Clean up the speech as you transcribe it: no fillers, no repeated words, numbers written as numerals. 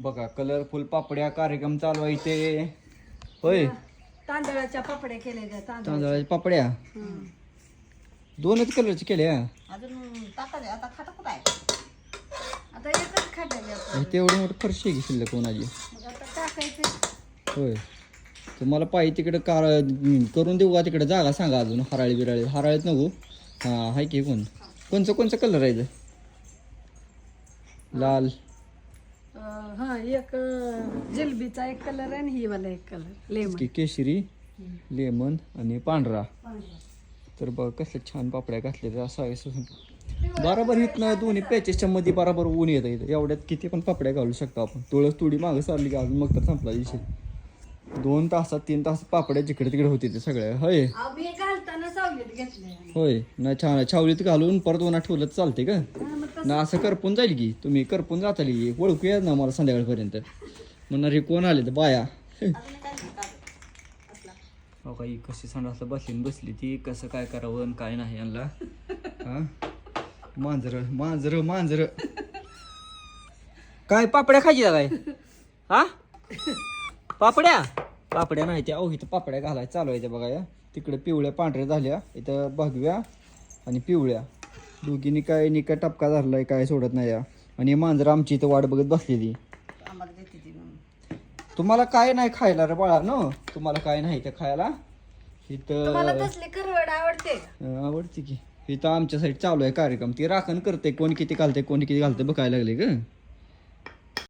बघा कलरफुल पापड्या कार्यक्रम चालू आहे इथे. होय तांदळाच्या पापड्या केल्या त्या तांदळाच्या पापड्या दोनच कलरचे केल्या. अजून टाकायचे आता खाटा कुठं आहे? आता एकच खाल्लेली आपण. तेवढी मोठी फरशी आहे शिल्लक कोणाची. मग आता टाकायचे. होय तुम्हाला पाहिजे तिकडे करून देऊ का तिकडे जागा सांगा अजून हराळी बिराळी हराळीत नको. हां हाय की कोणचं कलर आहे इथं? लाल हा एक जिलबीचा एक कलर आणि ही वाला एक कलर लेमन. की केशरी लेमन आणि पांढरा. तर बघ कसल्या छान पापड्या घातल्या असं आहे. बरोबर इथनं दोन्ही पॅचेसच्या मध्ये बरोबर ऊन येतं इथं. एवढ्यात किती पण पापड्या घालू शकतो आपण. तुळस तुडी मागं चालली की अजून मग तर संपला दिवशी 2 तासात 3 तास पापड्या जिकडे तिकडे होते ते सगळ्या. होय मी घालताना सावलीत घेतले. होय ना छान छावलीत घालून परत उन्हात ठेवलं तर चालते का ना? असं करपून जाईल की तुम्ही करपून जाताली ओळखूया ना मला संध्याकाळपर्यंत म्हणणार हे कोण आले तर बाया. हो काही कशी संडासला बसली ती कसं काय करावं आणि काय नाही यांना. हा मांजर काय पापड्या खायची काय? हा पापड्या नाही त्या. अहो इथं पापड्या घालायच्या चालू आहे त्या बघा. या तिकडे पिवळ्या पांढऱ्या झाल्या इथं भगव्या आणि पिवळ्या दोघींनी काय टपका धरलाय काय सोडत नाही या. आणि मांजर आमची इथं वाट बघत बसलेली. आम्हाला देते ती म्हणून. तुम्हाला काय नाही खायला रे बाळा न? तुम्हाला काय नाही ते खायला तुम्हाला इथं तसली करवड आवडते का? आवडते की. इथं आमच्या साईड चालू आहे कार्यक्रम. ती राखण करते कोण किती घालते कोण किती घालते बघायला लागले का.